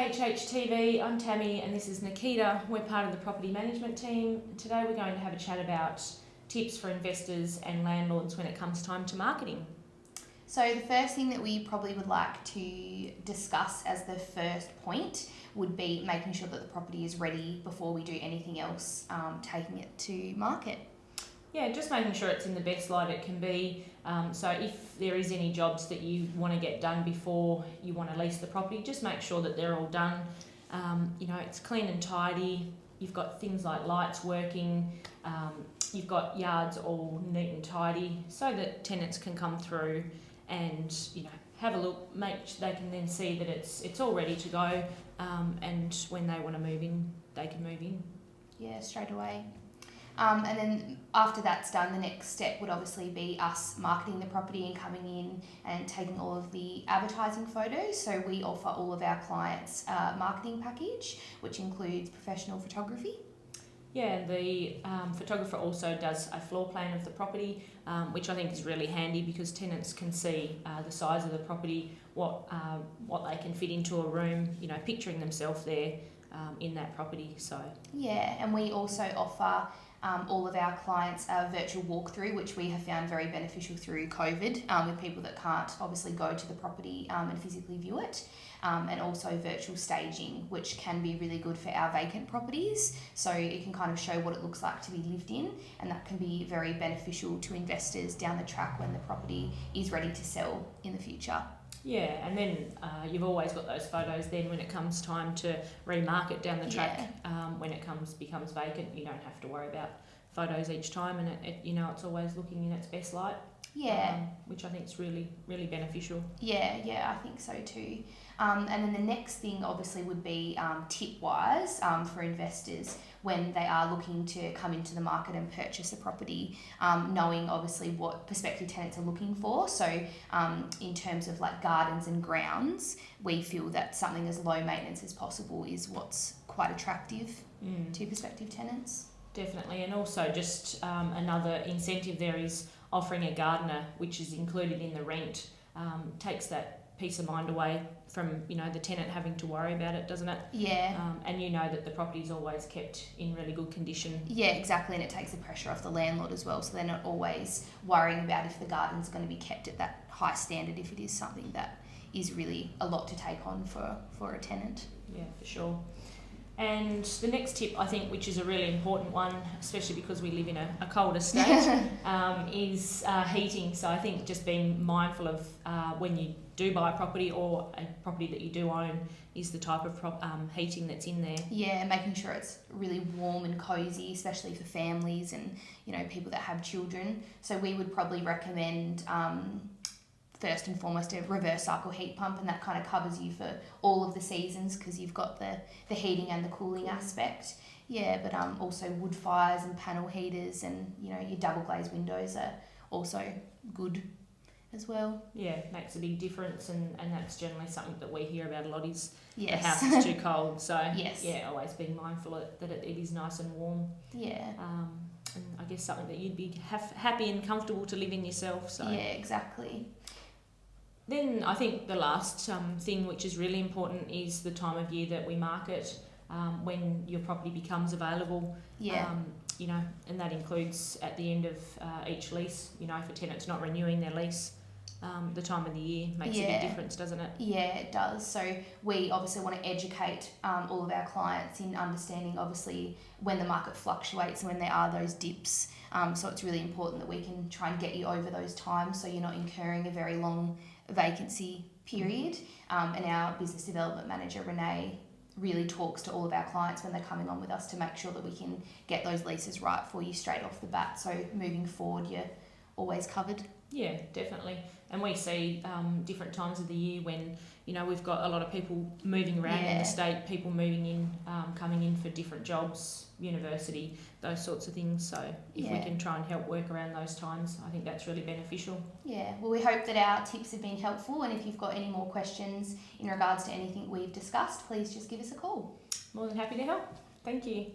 HHTV, I'm Tammy and this is Nikita. We're part of the property management team. Today we're going to have a chat about tips for investors and landlords when it comes time to marketing. So the first thing that we probably would like to discuss as the first point would be making sure that the property is ready before we do anything else, taking it to market. Yeah, just making sure it's in the best light it can be. So if there is any jobs that you want to get done before you want to lease the property, just make sure that they're all done. It's clean and tidy. You've got things like lights working. You've got yards all neat and tidy so that tenants can come through and have a look. They can then see that it's all ready to go. And when they want to move in, they can move in. Yeah, straight away. And then after that's done, the next step would obviously be us marketing the property and coming in and taking all of the advertising photos. So we offer all of our clients a marketing package, which includes professional photography. Yeah, the photographer also does a floor plan of the property, which I think is really handy because tenants can see the size of the property, what they can fit into a room, picturing themselves there in that property. So yeah, and we also offer all of our clients a virtual walkthrough, which we have found very beneficial through COVID with people that can't obviously go to the property and physically view it. And also virtual staging, which can be really good for our vacant properties. So it can kind of show what it looks like to be lived in, and that can be very beneficial to investors down the track when the property is ready to sell in the future. Yeah, and then you've always got those photos then when it comes time to remarket down the track. When it becomes vacant, you don't have to worry about photos each time, and it's always looking in its best light. Yeah. Which I think is really, really beneficial. Yeah, I think so too. And then the next thing obviously would be tip-wise for investors when they are looking to come into the market and purchase a property, knowing obviously what prospective tenants are looking for. So in terms of like gardens and grounds, we feel that something as low maintenance as possible is what's quite attractive to prospective tenants. Definitely, and also just another incentive there is offering a gardener, which is included in the rent, takes that peace of mind away from the tenant having to worry about it, doesn't it? Yeah. And that the property is always kept in really good condition. Yeah, exactly, and it takes the pressure off the landlord as well, so they're not always worrying about if the garden's going to be kept at that high standard if it is something that is really a lot to take on for a tenant. Yeah, for sure. And the next tip, I think, which is a really important one, especially because we live in a colder state, is heating. So I think just being mindful of when you do buy a property or a property that you do own is the type of heating that's in there. Yeah, making sure it's really warm and cosy, especially for families and people that have children. So we would probably recommend first and foremost a reverse cycle heat pump, and that kind of covers you for all of the seasons because you've got the heating and the cooling aspect. Yeah, but also wood fires and panel heaters and your double glazed windows are also good as well. Yeah, makes a big difference, and that's generally something that we hear about a lot is yes. The house is too cold. So yes. Yeah, always being mindful that it is nice and warm. Yeah. And I guess something that you'd be happy and comfortable to live in yourself. So yeah, exactly. Then I think the last thing which is really important is the time of year that we market, when your property becomes available. Yeah. And that includes at the end of each lease, if a tenant's not renewing their lease, the time of the year makes a big difference, doesn't it? Yeah, it does. So we obviously want to educate all of our clients in understanding obviously when the market fluctuates and when there are those dips. So it's really important that we can try and get you over those times so you're not incurring a very long vacancy period. And our business development manager, Renee, really talks to all of our clients when they're coming on with us to make sure that we can get those leases right for you straight off the bat. So moving forward, you're always covered. Yeah, definitely. And we see different times of the year when, we've got a lot of people moving around in the state, people moving in, coming in for different jobs, university, those sorts of things. So if we can try and help work around those times, I think that's really beneficial. Yeah, well, we hope that our tips have been helpful, and if you've got any more questions in regards to anything we've discussed, please just give us a call. More than happy to help. Thank you.